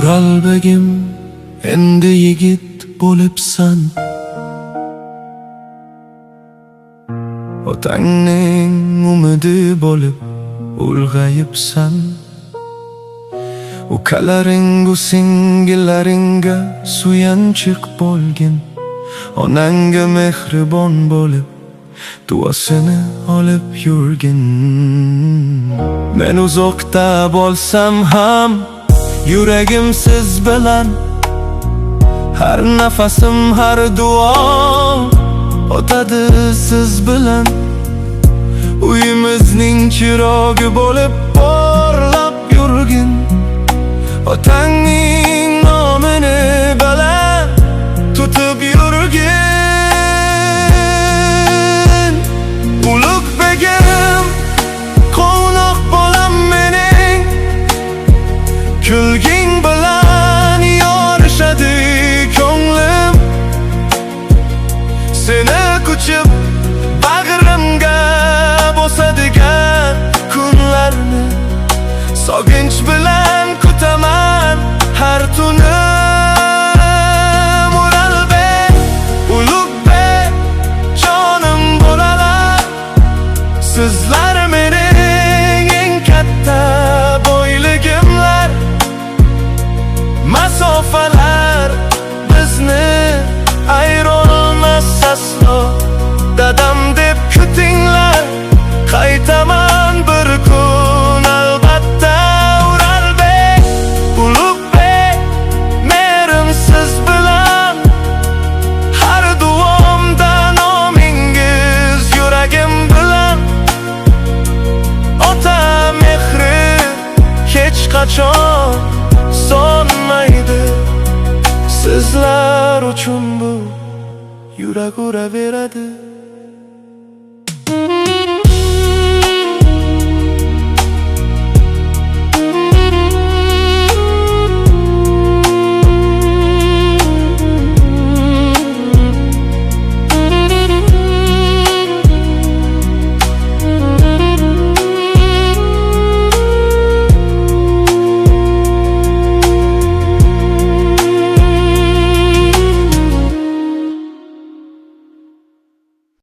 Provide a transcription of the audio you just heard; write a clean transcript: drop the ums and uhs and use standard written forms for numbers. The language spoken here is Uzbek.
O'ralbegim, endi yigit bo'libsan. Otangning umidi bo'lib ulg'ayibsan. Ukalaring, singillaringga suyanchiq bo'lgin. Onangga mehribon bo'lib duosini olib yurgin. Men uzoqda bo'lsam ham yuragim siz bilan. Har nafasim, har duom o'tadi siz bilan. Uyimizning chirog'i bo'lib porlab yurgin. Otangning nomini baland tutib yurgin. Ulug'begim, quvnoq bolam mening, kulging bilan yorishadi ko'nglim. Seni quchib bag'rimga bosadigan kunlarni sog'inch bilan kutaman har tunim. O'ralbek, Ulug'bek, jonim bo'lalar, sizlar mening eng katta boyligimlar. Masofalar bizni ayirolmas aslo. Dadam deb kutinglar, qaytaman bir kun albatta. O'ralbek, Ulug'bek, merim siz bilan. Har duomda nomingiz yuragim bilan. Ota mehri hech qachon so'nmaydi. Sizlar uchun bu yurak uraveradi.